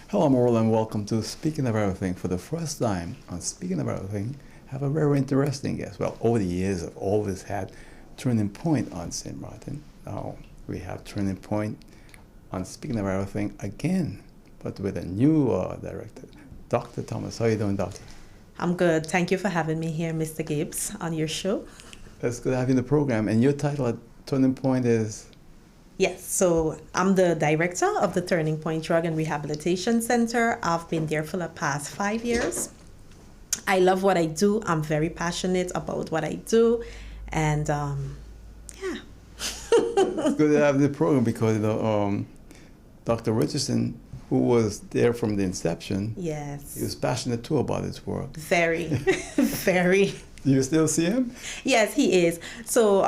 Hello, Merle, and welcome to Speaking of Everything. For the first time on Speaking of Everything, I have a very interesting guest. Well, over the years, I've always had Turning Point on St. Martin. Now we have Turning Point on Speaking of Everything again, but with a new director, Dr. Thomas. How are you doing, Doctor? I'm good. Thank you for having me here, Mr. Gibbs, on your show. It's good to have you in the program. And your title at Turning Point is? Yes, so I'm the director of the Turning Point Drug and Rehabilitation Center. I've been there for the past 5 years. I love what I do. I'm very passionate about what I do. And yeah. It's good to have the program because Dr. Richardson, who was there from the inception, Yes. he was passionate too about his work. Very, very. Do you still see him? Yes, he is. So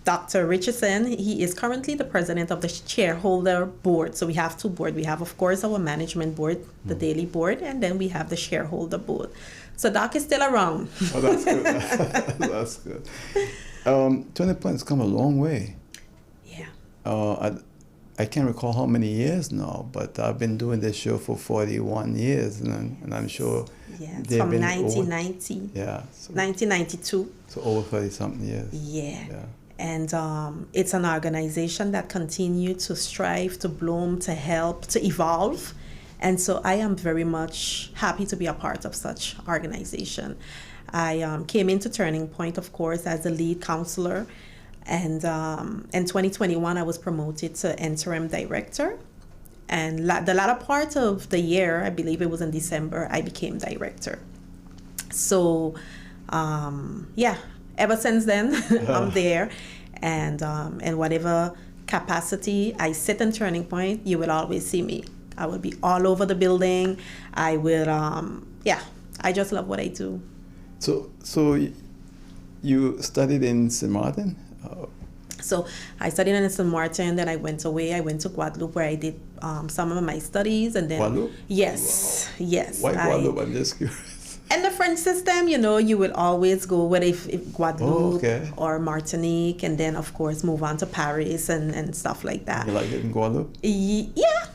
Dr. Richardson, he is currently the president of the shareholder board. So we have two boards. We have, of course, our management board, the daily board, and then we have the shareholder board. So Doc is still around. Oh, that's good. That's good. Turning Point has come a long way. Yeah. I can't recall how many years now, but I've been doing this show for 41 years, and I'm sure Yes, they've from been 1990. So 1992. So over 30-something years. Yeah. Yeah. And it's an organization that continues to strive, to bloom, to help, to evolve. And so I am very much happy to be a part of such organization. I came into Turning Point, of course, as the lead counselor. And in 2021, I was promoted to interim director. And the latter part of the year, I believe it was in December, I became director. So, yeah, ever since then, I'm there. And in whatever capacity I sit in Turning Point, you will always see me. I will be all over the building. I will, yeah, I just love what I do. So you studied in St. Martin? So I studied in St. Martin, then I went away. I went to Guadeloupe where I did some of my studies. And then Guadeloupe? Yes, wow. Yes. Why Guadeloupe? I'm just curious. In the French system, you will always go whether if Guadeloupe or Martinique, and then of course move on to Paris and stuff like that. You like it in Guadeloupe? Yeah.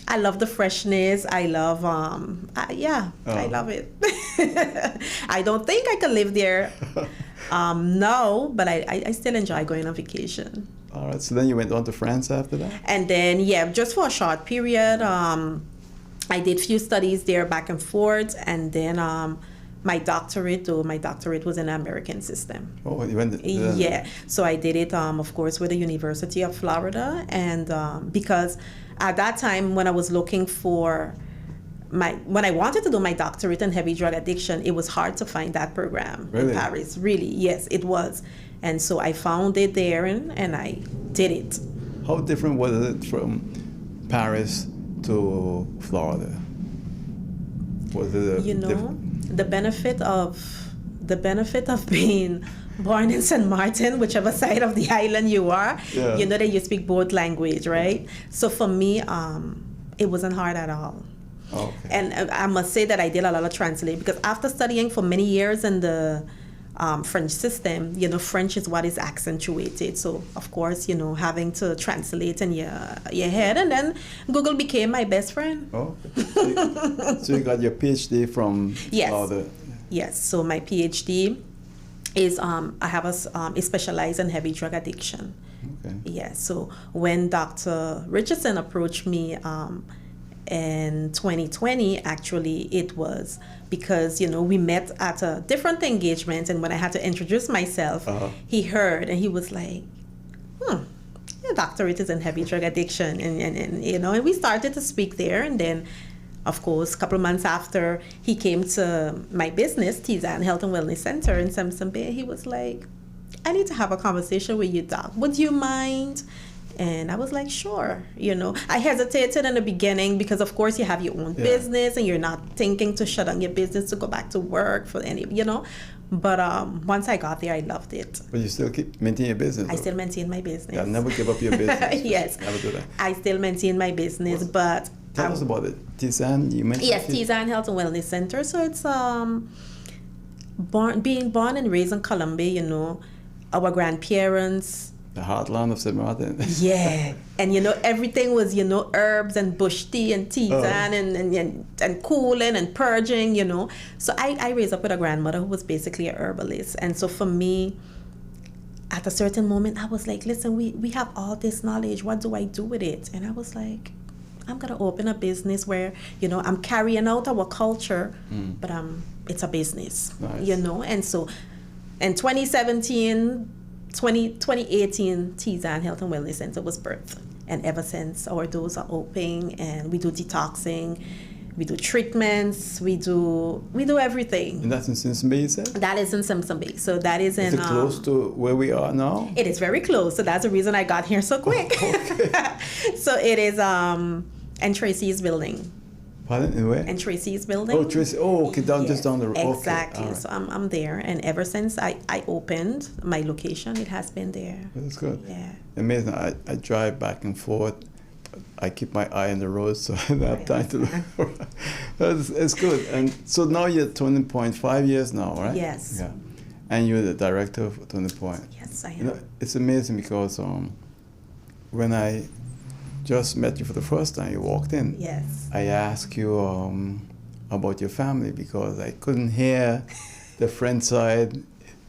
I love the freshness. I love, I love it. I don't think I could live there no, but I still enjoy going on vacation. All right, so then you went on to France after that? And then, yeah, just for a short period, I did few studies there back and forth, and then my doctorate was in the American system. Oh, you went to Yeah, so I did it, of course, with the University of Florida, and because at that time when I was looking for when I wanted to do my doctorate in heavy drug addiction, it was hard to find that program in Paris. Really, yes, it was. And so I found it there and I did it. How different was it from Paris to Florida? Was it the benefit of being born in St. Martin, whichever side of the island you are, you know that you speak both language, right? So for me, it wasn't hard at all. Okay. And I must say that I did a lot of translating because after studying for many years in the French system, French is what is accentuated. So, of course, having to translate in your head. And then Google became my best friend. Oh, so you got your PhD from Florida? Yes. So my PhD is, I have a specialized in heavy drug addiction. Okay. Yeah. So when Dr. Richardson approached me, in 2020, actually, it was because, we met at a different engagement, and when I had to introduce myself, he heard, and he was like, your doctorate is in heavy drug addiction, and we started to speak there, and then, of course, a couple of months after, he came to my business, Tizan Health and Wellness Center in Simpson Bay. He was like, I need to have a conversation with you, Doc. Would you mind? And I was like, sure. I hesitated in the beginning because, of course, you have your own business and you're not thinking to shut down your business to go back to work for any, But once I got there, I loved it. But you still maintain your business? I still maintain my business. Yeah, never give up your business. Yes. Never do that. I still maintain my business, but... Tell us about it. Tizan, you mentioned? Yes, Tizan Health and Wellness Center. So it's being born and raised in Colombia, our grandparents The heartland of St. Martin. Yeah, and everything was herbs and bush tea and tisane and cooling and purging. So I raised up with a grandmother who was basically a herbalist, and so for me, at a certain moment, I was like, listen, we have all this knowledge. What do I do with it? And I was like, I'm gonna open a business where I'm carrying out our culture, but it's a business. Nice. And so in 2018, Tisane Health and Wellness Center was birthed. And ever since, our doors are open, and we do detoxing, we do treatments, we do everything. And that's in Simpson Bay, you said? That is in Simpson Bay. So that is in... Is it close to where we are now? It is very close. So that's the reason I got here so quick. Okay. So it is in Tracy's building. Pardon? In where? And Tracy's building. Oh, Tracy. Oh, okay. Just down the road. Exactly. Okay. Right. So I'm there. And ever since I opened my location, it has been there. That's good. Yeah. Amazing. I drive back and forth. I keep my eye on the road, so I don't have time to look. It's good. And so now you're at Turning Point 5 years now, right? Yes. Yeah. And you're the director of Turning Point. Yes, I am. It's amazing because when I just met you for the first time, you walked in. Yes. I asked you about your family because I couldn't hear the French side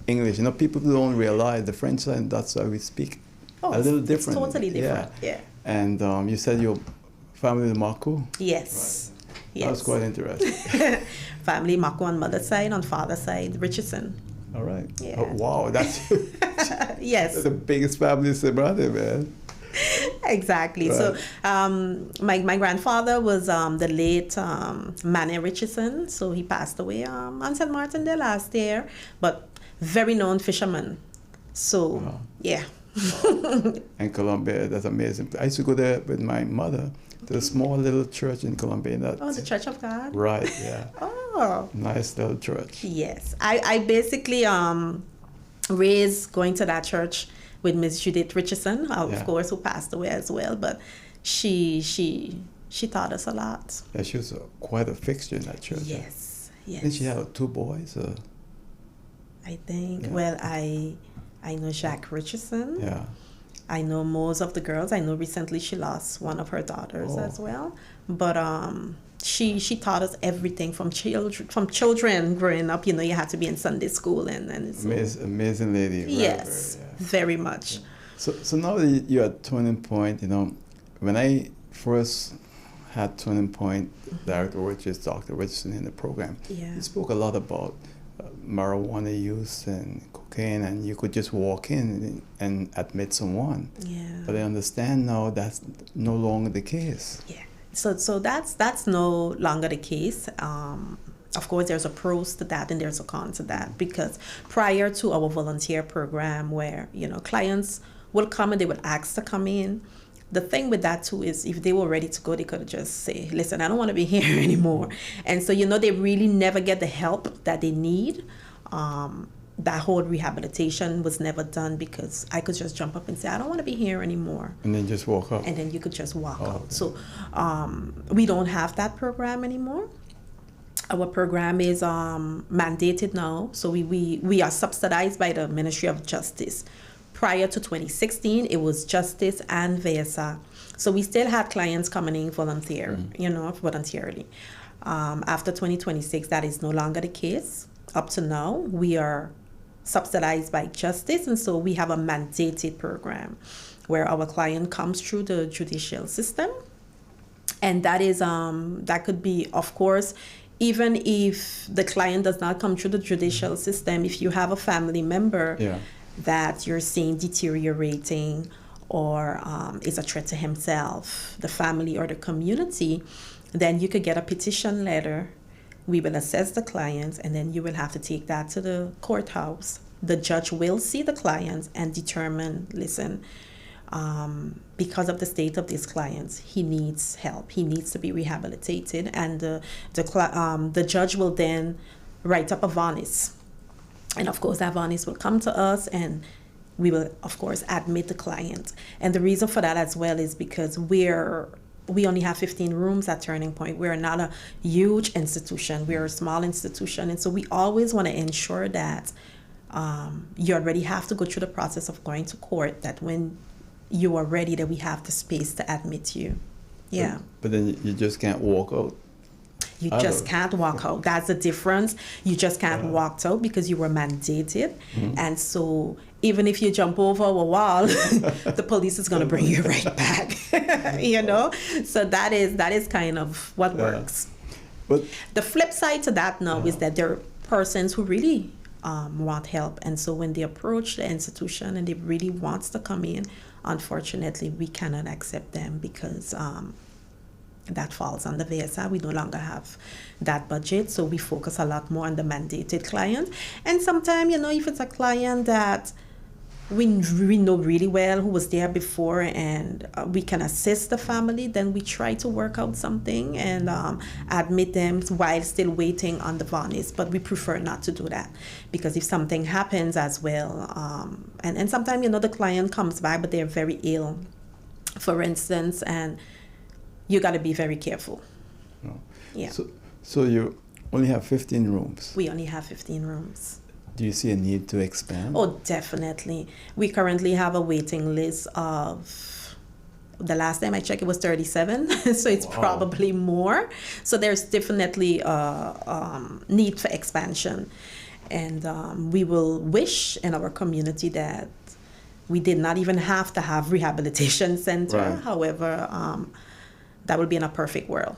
English. People don't realize the French side, that's how we speak a little different. It's totally different. Yeah. And you said your family is Mako? Yes. Right. Yes. That was quite interesting. Family Mako on mother's side, on father's side, Richardson. All right. Yeah. Oh, wow, that's yes. the biggest family in St. Martin, man. Exactly. Right. So my grandfather was the late Manny Richardson. So he passed away on St. Martin Day last year, but very known fisherman. So, Wow. yeah. And Columbia, that's amazing. I used to go there with my mother to a small little church in Columbia. The Church of God? Right, yeah. Oh. Nice little church. Yes. I basically raised going to that church with Miss Judith Richardson, of course, who passed away as well. But she taught us a lot. Yeah, she was quite a fixture in that church. Yes, yes. And she had 2 boys. I think. Yeah. Well, I know Jacques Richardson. Yeah. I know most of the girls. I know recently she lost one of her daughters as well. But she taught us everything from children growing up. You had to be in Sunday school and so. Amazing lady. Yes, very much. So now that you're at Turning Point, when I first had Turning Point, Director Dr. Richardson in the program, he spoke a lot about marijuana use and cocaine, and you could just walk in and admit someone. Yeah. But I understand now that's no longer the case. Yeah. So that's no longer the case. Of course, there's a pros to that and there's a con to that, because prior to our volunteer program where, clients will come and they will ask to come in, the thing with that too is if they were ready to go, they could just say, listen, I don't want to be here anymore. And so, they really never get the help that they need. That whole rehabilitation was never done because I could just jump up and say, I don't want to be here anymore. And then just walk out. And then you could just walk out. Okay. So we don't have that program anymore. Our program is mandated now. So we are subsidized by the Ministry of Justice. Prior to 2016, it was Justice and VESA. So we still had clients coming in voluntarily. After 2026, that is no longer the case. Up to now, we are subsidized by Justice, and so we have a mandated program where our client comes through the judicial system. And that is that could be, of course, even if the client does not come through the judicial system, if you have a family member that you're seeing deteriorating or is a threat to himself, the family, or the community, then you could get a petition letter. We will assess the client, and then you will have to take that to the courthouse. The judge will see the client and determine, listen, because of the state of this client, he needs help. He needs to be rehabilitated, and the judge will then write up a varnish. And of course, that varnish will come to us, and we will, of course, admit the client. And the reason for that as well is because we only have 15 rooms at Turning Point. We're not a huge institution. We're a small institution. And so we always want to ensure that you already have to go through the process of going to court, that when you are ready, that we have the space to admit you. Yeah. But then you just can't walk out. You just can't walk out. That's the difference. You just can't walk out because you were mandated. And so even if you jump over a wall, the police is going to bring you right back. You know? So that is kind of what works. But the flip side to that now is that there are persons who really want help. And so when they approach the institution and they really want to come in, unfortunately, we cannot accept them because that falls on the VSI. We no longer have that budget, so we focus a lot more on the mandated client. And sometimes, you know, if it's a client that we know really well, who was there before, and we can assist the family, then we try to work out something and admit them while still waiting on the varnish. But we prefer not to do that, because if something happens as well, and sometimes, you know, the client comes by, but they're very ill, for instance, and you got to be very careful. no. Yeah. So you only have 15 rooms. We only have 15 rooms. Do you see a need to expand? Oh, definitely. We currently have a waiting list of, the last time I checked, it was 37. So it's probably more. So there's definitely a need for expansion. And we will wish in our community that we did not even have to have rehabilitation center. Right. However, that would be in a perfect world.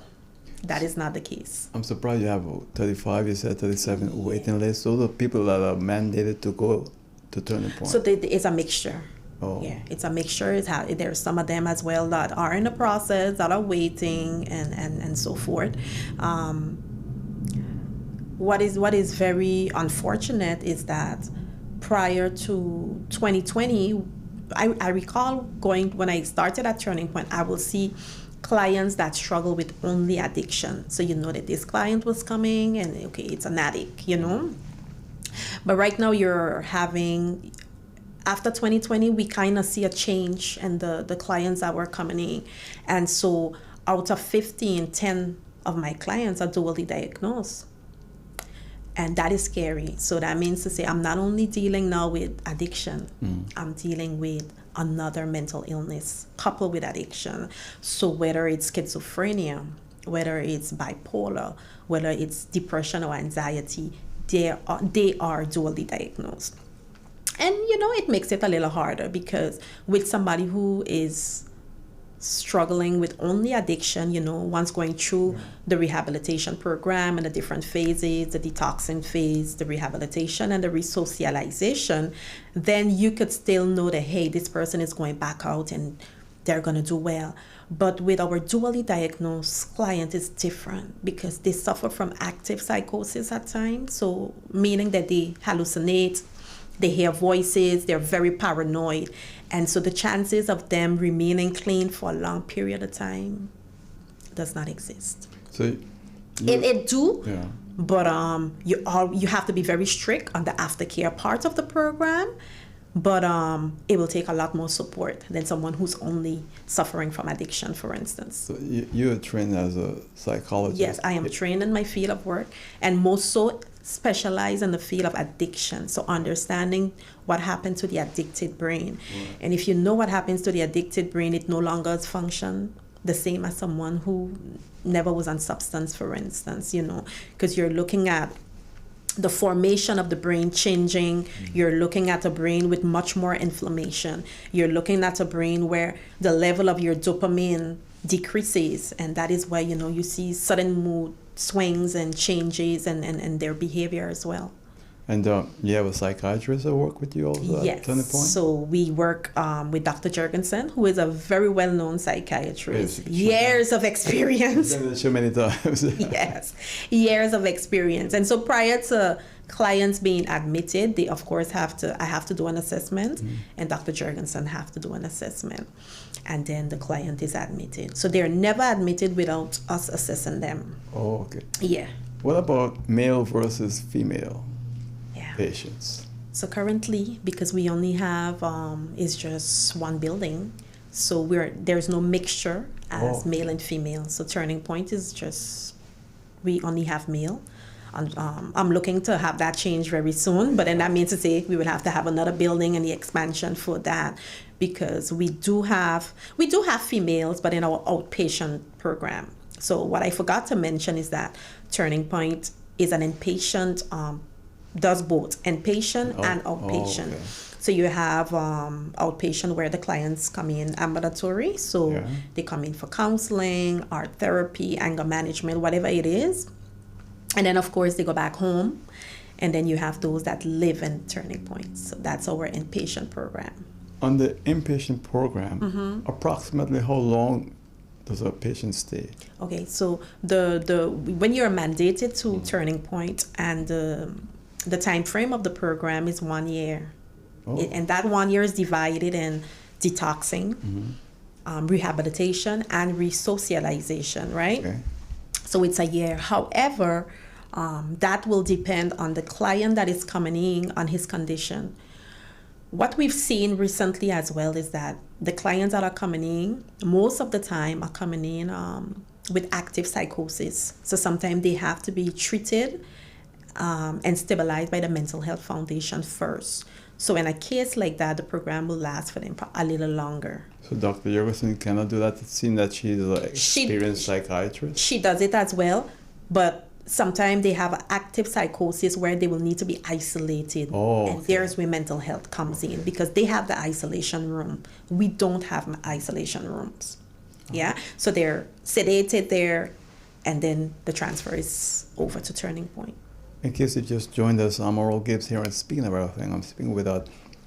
That is not the case. I'm surprised you have 35, you said 37 waiting list. So the people that are mandated to go to Turning Point. So it's a mixture. Oh. Yeah, it's a mixture. There's some of them as well that are in the process, that are waiting, and so forth. What is very unfortunate is that prior to 2020, I recall when I started at Turning Point, I will see clients that struggle with only addiction. So you know that this client was coming and okay, it's an addict, you know. But right now you're having, after 2020, we kind of see a change in the clients that were coming in. And so out of 15, 10 of my clients are dually diagnosed. And that is scary. So that means to say I'm not only dealing now with addiction, I'm dealing with another mental illness coupled with addiction. So whether it's schizophrenia, whether it's bipolar, whether it's depression or anxiety, they are dually diagnosed. And, you know, it makes it a little harder because with somebody who is struggling with only addiction, you know, once going through the rehabilitation program and the different phases, the detoxing phase, the rehabilitation and the resocialization, then you could still know that, hey, this person is going back out and they're going to do well. But with our dually diagnosed client, it's different because they suffer from active psychosis at times. So meaning that they hallucinate, they hear voices, they're very paranoid. And so the chances of them remaining clean for a long period of time does not exist. So it do, yeah. but you have to be very strict on the aftercare part of the program. But it will take a lot more support than someone who's only suffering from addiction, for instance. So you're trained as a psychologist. Yes, I am trained in my field of work, and most so specialize in the field of addiction. So understanding what happened to the addicted brain. Right. And if you know what happens to the addicted brain, it no longer function the same as someone who never was on substance, for instance, you know, because you're looking at the formation of the brain changing. You're looking at a brain with much more inflammation. You're looking at a brain where the level of your dopamine decreases, and that is why, you know, you see sudden mood swings and changes and their behavior as well. And you have a psychiatrist that work with you also yes. at Turning Point? So we work with Dr. Jurgensen, who is a very well-known psychiatrist. Years of experience. I've done it so many times. Yes, years of experience. And so prior to clients being admitted, they of course I have to do an assessment, and Dr. Jurgensen have to do an assessment. And then the client is admitted. So they're never admitted without us assessing them. Oh, okay. Yeah. What about male versus female patients? So currently, because we only have it's just one building, so there's no mixture as male and female. So Turning Point is just, we only have male. I'm looking to have that change very soon, but then that means to say we would have to have another building and the expansion for that, because we do have females, but in our outpatient program. So what I forgot to mention is that Turning Point is an inpatient, does both inpatient and outpatient. Okay. So you have outpatient where the clients come in ambulatory, so Yeah. they come in for counseling, art therapy, anger management, whatever it is. And then, of course, they go back home. And then you have those that live in Turning Point. So that's our inpatient program. On the inpatient program, Mm-hmm. approximately how long does a patient stay? Okay, so the when you're mandated to Turning Point, and the time frame of the program is 1 year. Oh. And that 1 year is divided in detoxing, rehabilitation, and resocialization, right? Okay. So it's a year. However, that will depend on the client that is coming in, on his condition. What we've seen recently as well is that the clients that are coming in, most of the time are coming in with active psychosis. So sometimes they have to be treated and stabilized by the Mental Health Foundation first. So in a case like that, the program will last for them a little longer. So Dr. Jorgensen cannot do that. It seems that she's an experienced psychiatrist. She does it as well, but sometimes they have active psychosis where they will need to be isolated. Oh, and okay. there's where mental health comes in, because they have the isolation room. We don't have isolation rooms. Yeah, so they're sedated there, and then the transfer is over to Turning Point. In case you just joined us, I'm Oral Gibbs here and Speaking of Everything. I'm speaking with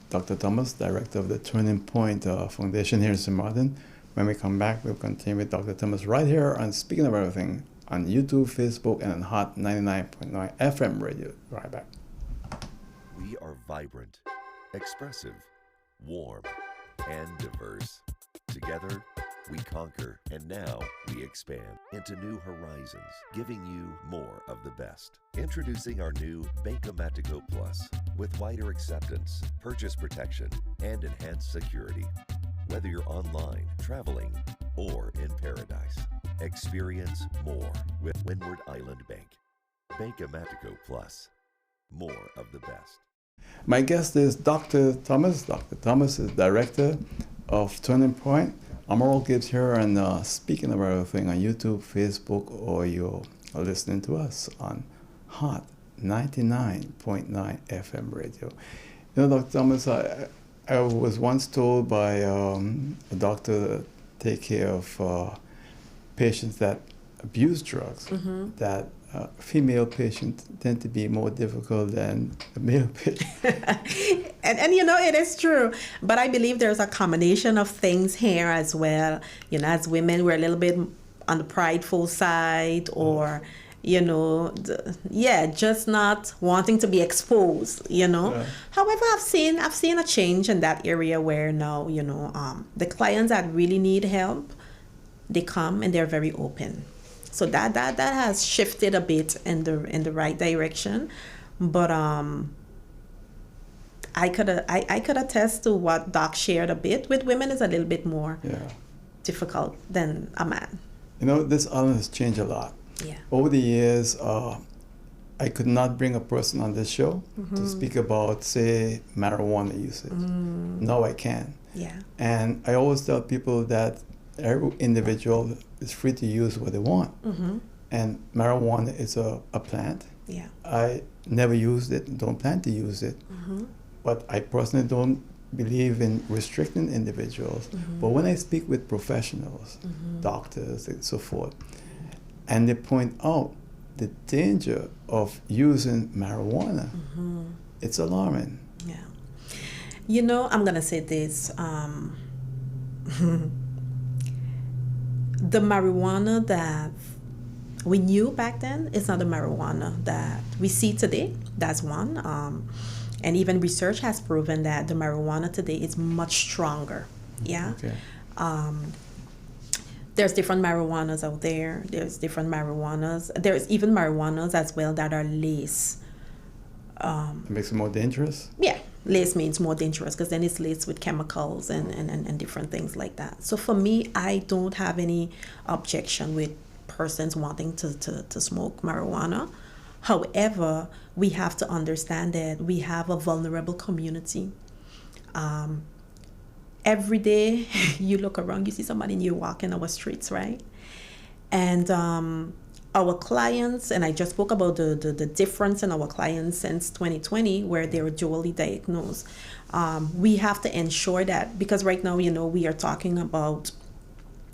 Dr. Thomas, director of the Turning Point Foundation here in St. Martin. When we come back, we'll continue with Dr. Thomas right here on Speaking of Everything on YouTube, Facebook, and on Hot 99.9 FM radio. Right back. We are vibrant, expressive, warm, and diverse. Together, we conquer, and now we expand into new horizons, giving you more of the best. Introducing our new Banco Matico Plus with wider acceptance, purchase protection, and enhanced security. Whether you're online, traveling, or in paradise, experience more with Windward Island Bank. Banco Matico Plus. More of the best. My guest is Dr. Thomas. Dr. Thomas is director of Turning Point. I'm Oral Gibbs here and Speaking of Everything on YouTube, Facebook, or you're listening to us on Hot 99.9 FM radio. You know, Dr. Thomas, I was once told by a doctor that take care of patients that abuse drugs, that female patients tend to be more difficult than a male patient. And you know, it is true. But I believe there's a combination of things here as well. You know, as women, we're a little bit on the prideful side, or, you know, just not wanting to be exposed, you know. Yeah. However, I've seen a change in that area where now, you know, the clients that really need help, they come and they're very open. So that has shifted a bit in the right direction. But I could attest to what Doc shared a bit. With women, is a little bit more difficult than a man. You know, this island has changed a lot. Yeah. Over the years, I could not bring a person on this show to speak about, say, marijuana usage. Now I can. Yeah. And I always tell people that every individual is free to use what they want. And marijuana is a plant. Yeah. I never used it, don't plan to use it. But I personally don't believe in restricting individuals. But when I speak with professionals, doctors and so forth, and they point out the danger of using marijuana, it's alarming. Yeah. You know, I'm going to say this. The marijuana that we knew back then is not the marijuana that we see today. That's one. And even research has proven that the marijuana today is much stronger. Yeah. Okay. There's different marijuanas out there. There's different marijuanas. There's even marijuanas as well that are lace. It makes it more dangerous? Yeah, lace means more dangerous because then it's laced with chemicals and different things like that. So for me, I don't have any objection with persons wanting to smoke marijuana. However, we have to understand that we have a vulnerable community. Every day you look around, you see somebody new walking our streets, right? And our clients, and I just spoke about the difference in our clients since 2020, where they were dually diagnosed. We have to ensure that, because right now, we are talking about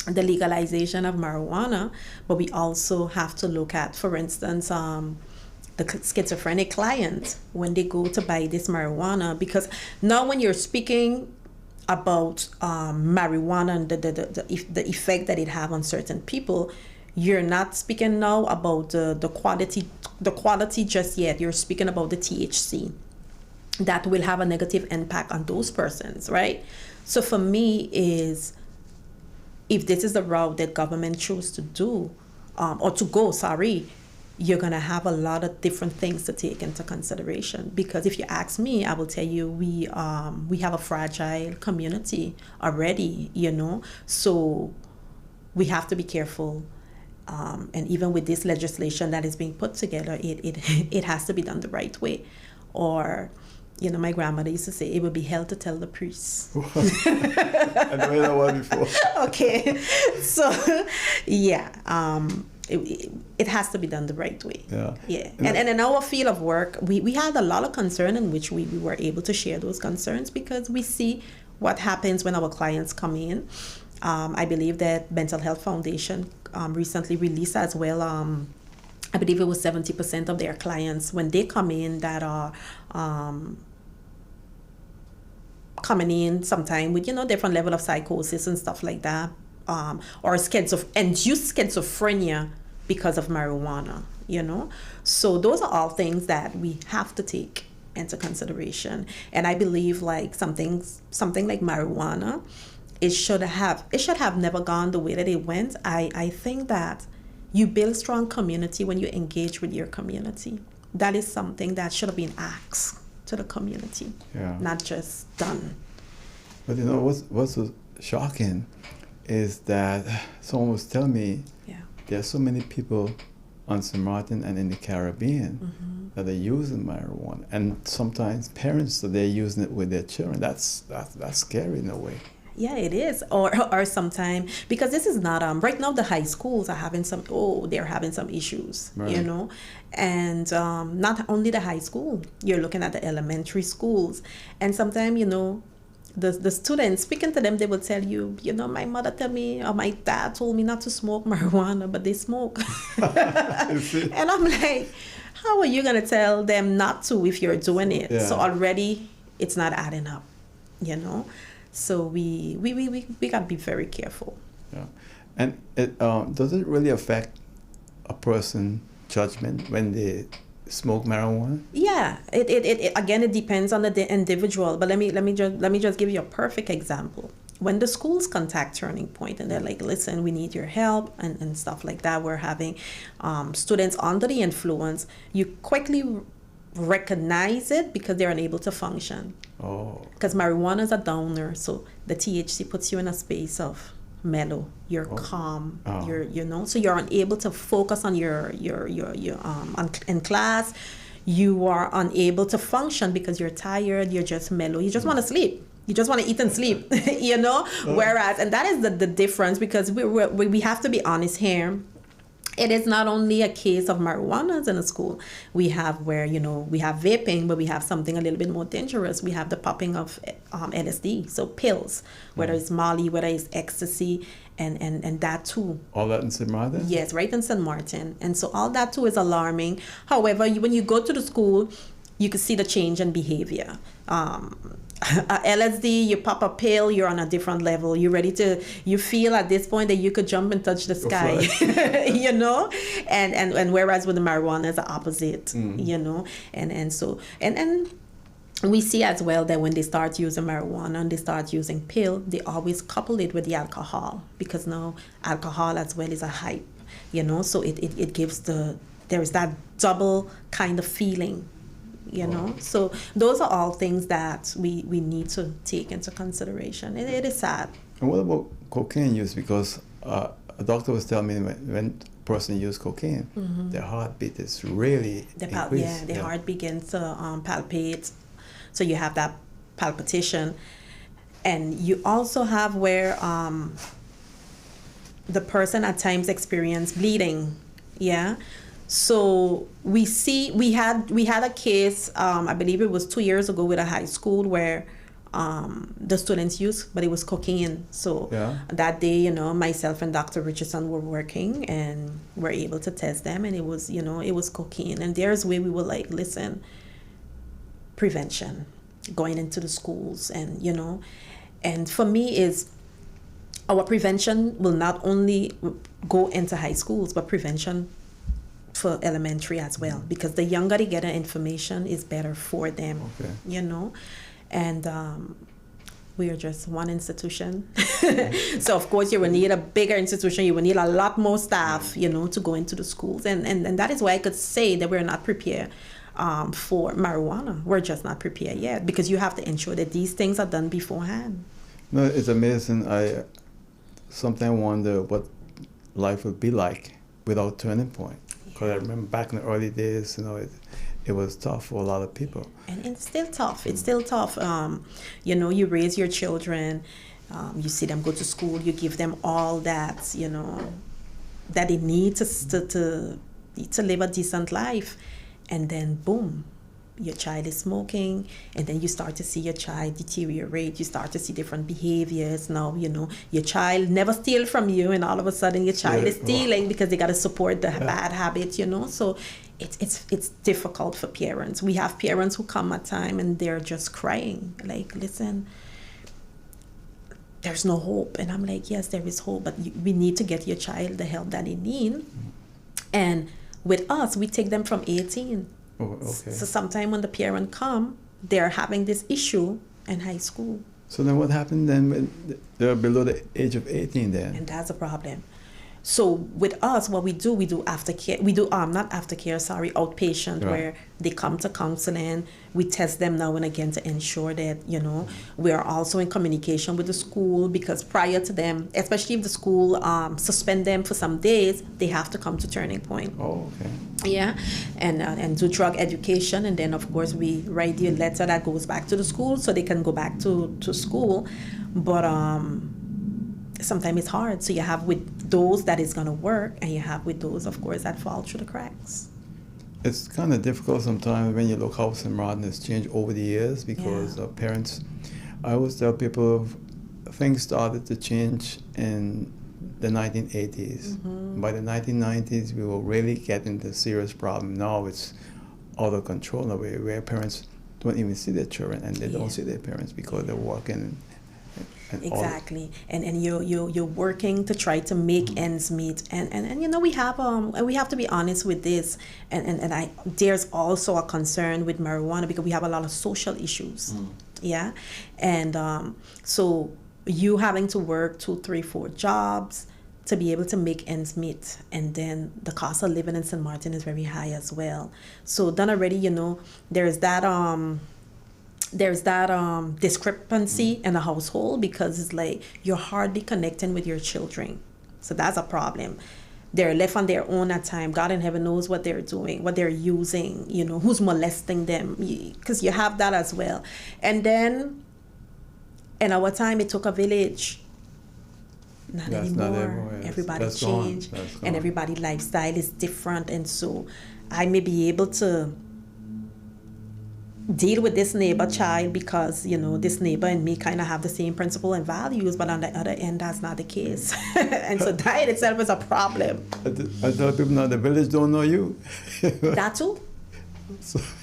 the legalization of marijuana, but we also have to look at, for instance, the schizophrenic client when they go to buy this marijuana, because now when you're speaking about marijuana and the effect that it have on certain people, you're not speaking now about the quality just yet. You're speaking about the THC that will have a negative impact on those persons, right? So for me is, if this is the route that government chose to do, or to go, you're going to have a lot of different things to take into consideration. Because if you ask me, I will tell you, we have a fragile community already, so we have to be careful. And even with this legislation that is being put together, it has to be done the right way. Or, my grandmother used to say, it would be hell to tell the priest. I know that one before. Okay, so yeah, it has to be done the right way. Yeah. And in our field of work, we had a lot of concern in which we were able to share those concerns, because we see what happens when our clients come in. I believe that Mental Health Foundation recently released as well, I believe it was 70% of their clients, when they come in, that are coming in sometime with, different level of psychosis and stuff like that, or induced schizophrenia because of marijuana, So those are all things that we have to take into consideration. And I believe like something like marijuana, it should have never gone the way that it went. I think that you build strong community when you engage with your community. That is something that should have been asked to the community, not just done. But what's so shocking is that someone was telling me there are so many people on St. Martin and in the Caribbean that are using marijuana, and sometimes parents that they're using it with their children. That's scary in a way. Yeah, it is. Or sometimes, because this is not right now, the high schools are having they're having some issues, right. And not only the high school, you're looking at the elementary schools, and sometimes the students, speaking to them, they will tell you, my mother told me, or my dad told me not to smoke marijuana, but they smoke. And I'm like, how are you gonna tell them not to if you're doing it? So already it's not adding up, So we gotta be very careful. Yeah, and does it really affect a person's judgment when they smoke marijuana? Yeah, it again, it depends on the individual. But let me just give you a perfect example. When the schools contact Turning Point and they're like, listen, we need your help and stuff like that. We're having students under the influence. You quickly recognize it because they're unable to function. Because marijuana is a downer, so the THC puts you in a space of mellow. You're calm. You're so you're unable to focus on your in class. You are unable to function because you're tired. You're just mellow. You just want to sleep. You just want to eat and sleep. Whereas, and that is the difference, because we have to be honest here. It is not only a case of marijuana in a school. We have where, we have vaping, but we have something a little bit more dangerous. We have the popping of LSD, so pills, whether it's Molly, whether it's ecstasy, and that too. All that in St. Martin? Yes, right in St. Martin. And so all that too is alarming. However, when you go to the school, you can see the change in behavior. LSD, you pop a pill, you're on a different level. You feel at this point that you could jump and touch the sky, and whereas with the marijuana is the opposite, and we see as well that when they start using marijuana and they start using pill, they always couple it with the alcohol, because now alcohol as well is a hype, so it gives there is that double kind of feeling. So those are all things that we need to take into consideration. It is sad. And what about cocaine use? Because a doctor was telling me when a person uses cocaine, their heartbeat is really increased. The heart begins to palpate, so you have that palpitation, and you also have where the person at times experience bleeding. Yeah. So we had a case, I believe it was 2 years ago with a high school where the students used, but it was cocaine. So that day, you know, myself and Dr. Richardson were working and were able to test them, and it was, you know, it was cocaine. And there's where we were like, listen, prevention, going into the schools, and, you know, and for me is our prevention will not only go into high schools, but prevention for elementary as well, because the younger they get the information is better for them, you know. And we are just one institution. So of course you will need a bigger institution, you will need a lot more staff, you know, to go into the schools. And that is why I could say that we're not prepared for marijuana. We're just not prepared yet, because you have to ensure that these things are done beforehand. No, it's amazing. I sometimes wonder what life would be like without Turning Point. Because I remember back in the early days, you know, it was tough for a lot of people. And it's still tough. It's still tough. You know, you raise your children, you see them go to school, you give them all that, you know, that they need to live a decent life. And then, boom, your child is smoking, and then you start to see your child deteriorate. You start to see different behaviors. Now, you know, your child never steal from you, and all of a sudden your child is stealing because they got to support the bad habits, you know. So it's difficult for parents. We have parents who come at time and they're just crying, like, listen, there's no hope. And I'm like, yes, there is hope, but we need to get your child the help that they need. And with us, we take them from 18. Oh, okay. So sometime when the parent come, they're having this issue in high school. So then what happened then when they're below the age of 18 then? And that's a problem. So with us, what we do aftercare. We do not aftercare, outpatient, where they come to counseling. We test them now and again to ensure that, you know, we are also in communication with the school, because prior to them, especially if the school suspend them for some days, they have to come to Turning Point. Oh, okay. Yeah, and do drug education, and then of course we write the letter that goes back to the school so they can go back to school. But sometimes it's hard. So you have with those that is going to work, and you have with those, of course, that fall through the cracks. It's kind of difficult sometimes when you look how St. Martin has changed over the years, because parents, I always tell people, things started to change in the 1980s. By the 1990s, we were really getting the serious problem. Now it's out of control in a way where parents don't even see their children, and they don't see their parents because they're working. Exactly, and you're working to try to make ends meet, and you know, we have to be honest with this, and there's also a concern with marijuana because we have a lot of social issues, and so you having to work 2, 3, 4 jobs to be able to make ends meet, and then the cost of living in St. Martin is very high as well. So then already, you know, there's that discrepancy in a household, because it's like you're hardly connecting with your children. So that's a problem. They're left on their own at time. God in heaven knows what they're doing, what they're using, you know, who's molesting them, because you have that as well. And then in our time, it took a village. Not anymore. Everybody changed, and everybody's lifestyle is different. And so I may be able to deal with this neighbor child because, you know, this neighbor and me kind of have the same principle and values, but on the other end, that's not the case. And so that in itself is a problem. I tell people now, the village don't know you. That too.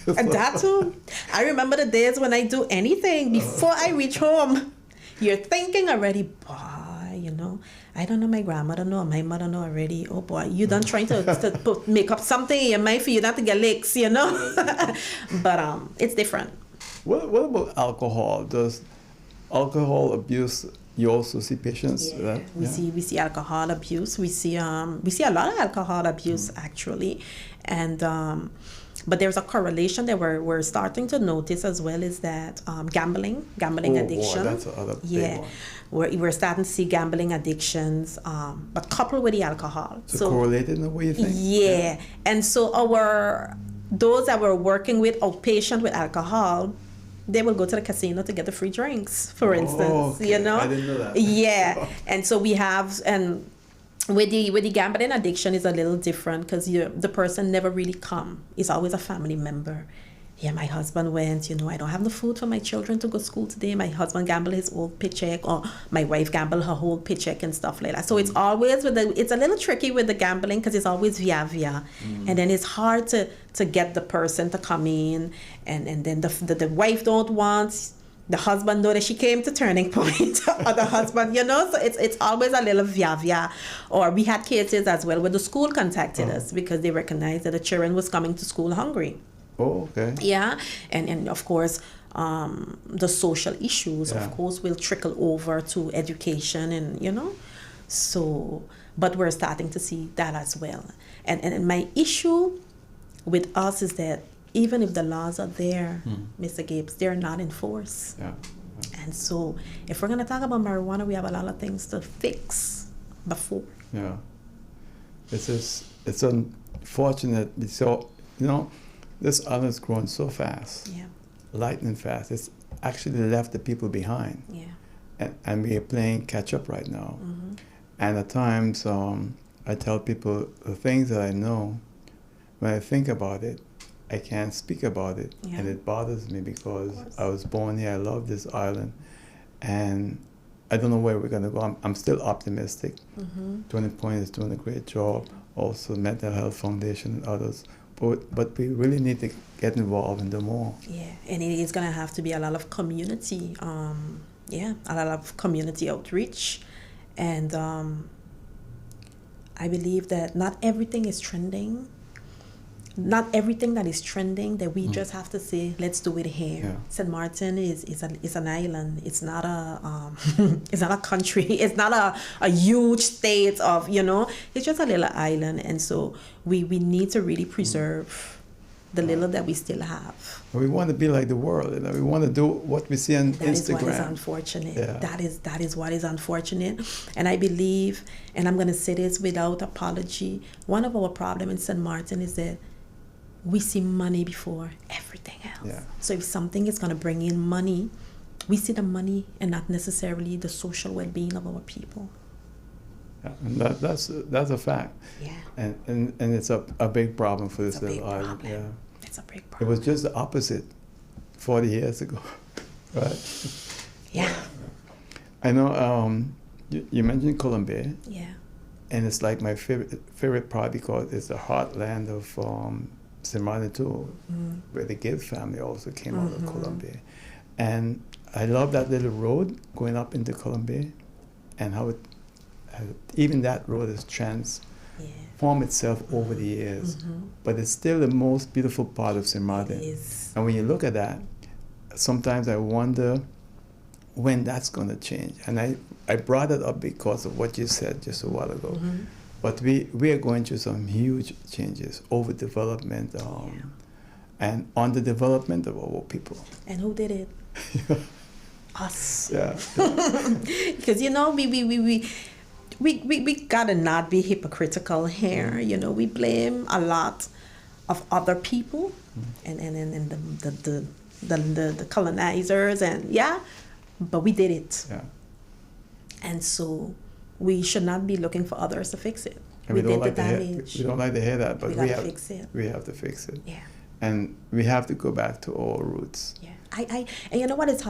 And that too. I remember the days when I do anything, before I reach home, you're thinking already, boy, you know, I don't know, my grandmother know, my mother know already. Oh boy, you done trying to make up something in your mind for you not to get licks, you know. But it's different. What about alcohol? Does alcohol abuse, you also see patients? Yeah, we see alcohol abuse. We see a lot of alcohol abuse actually, and But there's a correlation that we're starting to notice as well, is that gambling Oh, addiction. boy, that's another big Yeah, one. we're starting to see gambling addictions, but coupled with the alcohol. So correlated in a way, you think? Yeah, and so those that were working with outpatient with alcohol, they will go to the casino to get the free drinks, for instance. Okay. You know, I didn't know that. Yeah, and so we have with the gambling addiction is a little different, because the person never really come. It's always a family member. Yeah, my husband went, I don't have the food for my children to go to school today. My husband gambled his whole paycheck, or my wife gambled her whole paycheck and stuff like that. So it's always it's a little tricky with the gambling, because it's always via. And then it's hard to get the person to come in, and then the wife don't want the husband know that she came to Turning Point, or the husband, so it's always a little via. Or we had cases as well where the school contacted us because they recognized that the children was coming to school hungry. Oh, okay. Yeah, and of course, the social issues, Yeah. of course, will trickle over to education, and so, but we're starting to see that as well. And my issue with us is that even if the laws are there, Mr. Gibbs, they're not enforced. Yeah. And so, if we're going to talk about marijuana, we have a lot of things to fix before. Yeah. It's unfortunate. So, this island is growing so fast, Yeah, lightning fast. It's actually left the people behind. yeah. And we are playing catch up right now. And at times, I tell people the things that I know, when I think about it, I can't speak about it. Yeah. And it bothers me because I was born here, I love this island, and I don't know where we're going to go. I'm still optimistic. Turning Point is doing a great job, also Mental Health Foundation and others. But we really need to get involved in the more. Yeah, and it is going to have to be a lot of community, a lot of community outreach. And I believe that not everything is trending. Not everything that is trending that we just have to say, let's do it here. Yeah. St. Martin is an island. It's not a it's not a country. It's not a huge state of, it's just a little island. And so we need to really preserve the little that we still have. We want to be like the world. We want to do what we see on That is Instagram. what is unfortunate. Yeah. That is what is unfortunate. And I believe, and I'm going to say this without apology, one of our problems in St. Martin is that we see money before everything else. Yeah. So if something is going to bring in money, we see the money and not necessarily the social well-being of our people. Yeah, and that's a fact. Yeah. And it's a big problem for this It's a big little island. problem. Yeah. It's a big It problem. was just the opposite 40 years ago, right? Yeah. I know you mentioned Columbia, Yeah. and it's like my favorite part because it's the heartland of St. Martin too, where the Gibbs family also came out of Columbia. And I love that little road going up into Columbia, and how even that road has transformed itself over the years. But it's still the most beautiful part of St. Martin. It is. And when you look at that, sometimes I wonder when that's going to change. And I brought it up because of what you said just a while ago. But we are going through some huge changes, overdevelopment, and underdevelopment of our people. And who did it? Us. Yeah. Because we gotta not be hypocritical here. We blame a lot of other people, and the colonizers, and but we did it. Yeah. And so we should not be looking for others to fix it. And we did the we damage. don't like to hear that, but We we gotta have fix it. We have to fix it. Yeah. And we have to go back to our roots. Yeah. And you know what is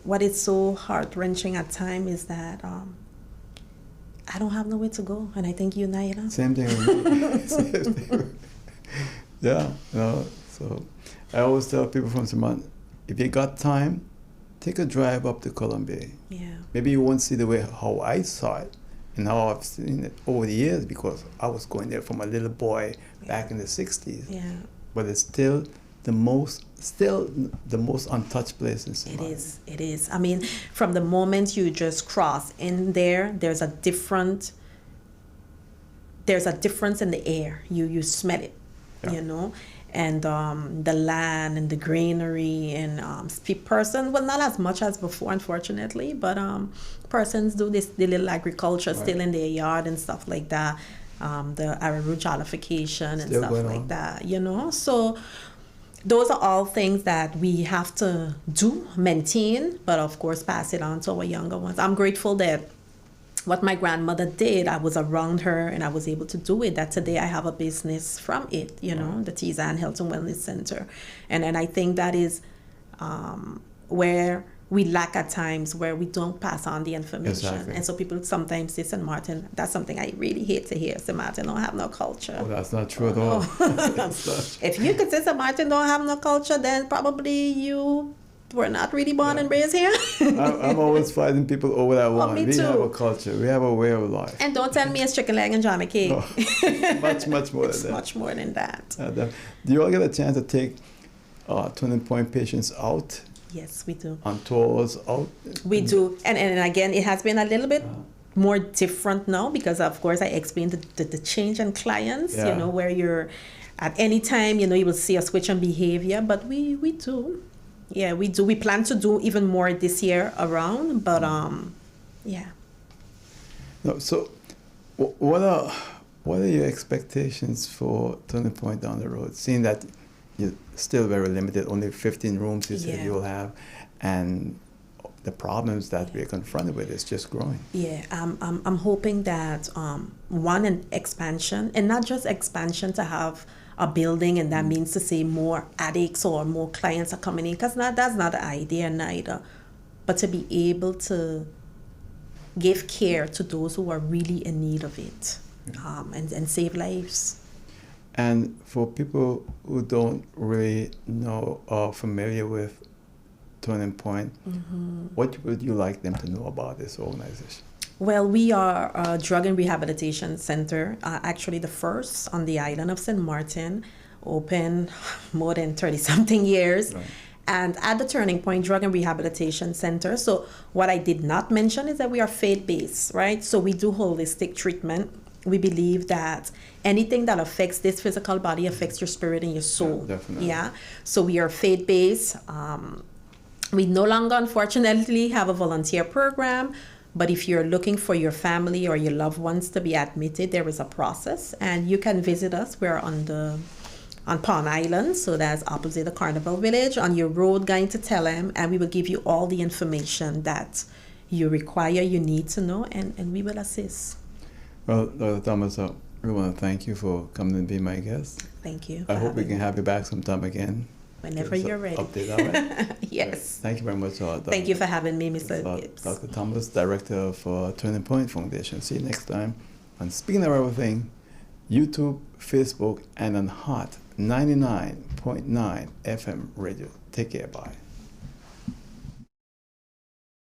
what is so heart-wrenching at times is that I don't have nowhere to go, and I think you, Naila. Same thing with me. Same thing. Yeah. So I always tell people from St. Martin, if you got time, take a drive up to Columbia. Yeah. Maybe you won't see the way how I saw it and how I've seen it over the years because I was going there from a little boy back in the 60s. Yeah. But it's still the most untouched place in St. Martin. It is. I mean, from the moment you just cross in there, there's a difference in the air. You smell it, Yeah. and the land and the granary and person, well, not as much as before, unfortunately, but persons do this, the little agriculture still in their yard and stuff like that. The arrowroot jollification and Still stuff going like on. that, you know. So those are all things that we have to do, maintain, but of course pass it on to our younger ones. I'm grateful that what my grandmother did, I was around her and I was able to do it, that today I have a business from it, you know, the Tizan Health and Wellness Center. And I think that is where we lack at times, where we don't pass on the information. Exactly. And so people sometimes say, St. Martin, that's something I really hate to hear. St. Martin don't have no culture. Well, that's not true at all. That's not- If you could say St. Martin don't have no culture, then probably you were not really born and raised here. I'm always fighting people over that one. me We have too. a culture. We have a way of life. And don't tell me it's chicken leg and Johnny cake. No. much more It's than that. much more than that. Do you all get a chance to take Turning Point patients out Yes, we do. on tours out? We do. And again, it has been a little bit more different now because, of course, I explained the change in clients, Yeah. you know, where you're at any time, you know, you will see a switch in behavior. But we do. Yeah, we do. We plan to do even more this year around. But, yeah. No, so what are your expectations for Turning Point down the road? Seeing that you're still very limited, only 15 rooms you said Yeah. you will have, and the problems that we're confronted with is just growing. Yeah, I'm hoping that one, an expansion, and not just expansion to have a building, and that means to say more addicts or more clients are coming in, because that's not the idea neither, but to be able to give care to those who are really in need of it, and save lives. And for people who don't really know or familiar with Turning Point, what would you like them to know about this organization? Well, we are a drug and rehabilitation center, actually the first on the island of St. Martin, open more than 30-something years. Right. And at the Turning Point Drug and Rehabilitation Center, so what I did not mention is that we are faith-based, right? So we do holistic treatment. We believe that anything that affects this physical body affects your spirit and your soul. Yeah, definitely. Yeah. So we are faith-based. We no longer, unfortunately, have a volunteer program, but if you're looking for your family or your loved ones to be admitted, there is a process, and you can visit us. We're on Palm Island, so that's opposite the Carnival Village, on your road going to Telem, and we will give you all the information that you require, you need to know, and we will assist. Well, Dr. Thomas, we want to thank you for coming and being my guest. Thank you. I for hope we having can me. have you back sometime again. Whenever Give us you're a ready. Update, all right? Yes. Thank you very much. Thank you for having me, Mr. Gibbs. Dr. Thomas, Director of Turning Point Foundation. See you next time on Speaking of Everything, YouTube, Facebook, and on Hot 99.9 FM radio. Take care. Bye.